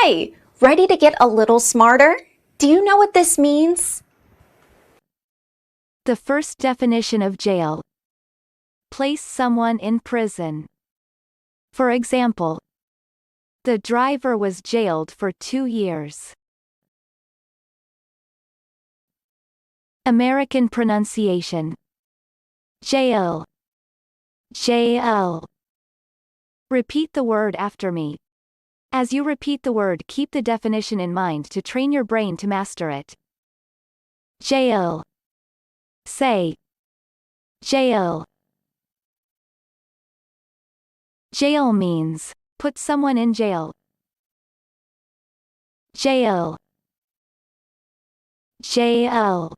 Hi! Ready to get a little smarter? Do you know what this means? The first definition of jail. Place someone in prison. For example, the driver was jailed for 2 years. American pronunciation. Jail. Jail. Repeat the word after me. As you repeat the word, keep the definition in mind to train your brain to master it. Jail. Say. Jail. Jail means, put someone in jail. Jail. Jail.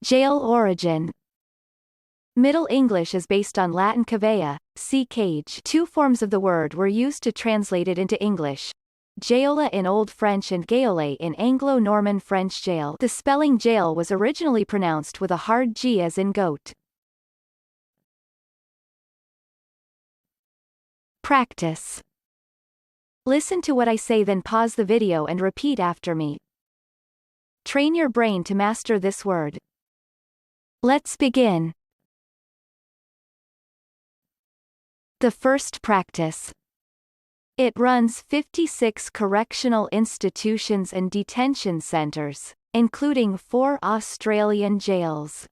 Jail origin. Middle English is based on Latin cavea, see cage. Two forms of the word were used to translate it into English. Jaiola in Old French and gaole in Anglo-Norman French jail. The spelling jail was originally pronounced with a hard G as in goat. Practice. Listen to what I say, then pause the video and repeat after me. Train your brain to master this word. Let's begin. The first practice. It runs 56 correctional institutions and detention centers, including 4 Australian jails.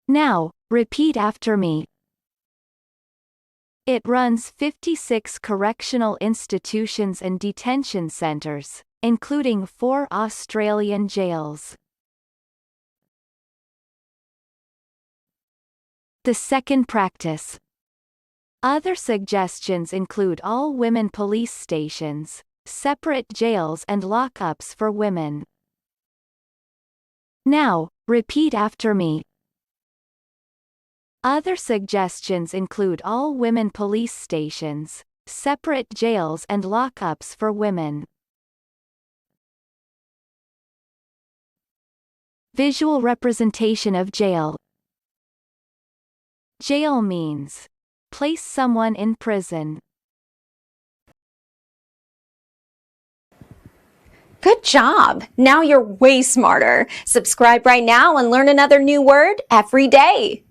Now, repeat after me. It runs 56 correctional institutions and detention centers, including 4 Australian jails. The second practice. Other suggestions include all women police stations, separate jails and lockups for women. Now, repeat after me. Other suggestions include all women police stations, separate jails and lockups for women. Visual representation of jail. Jail means, place someone in prison. Good job! Now you're way smarter. Subscribe right now and learn another new word every day.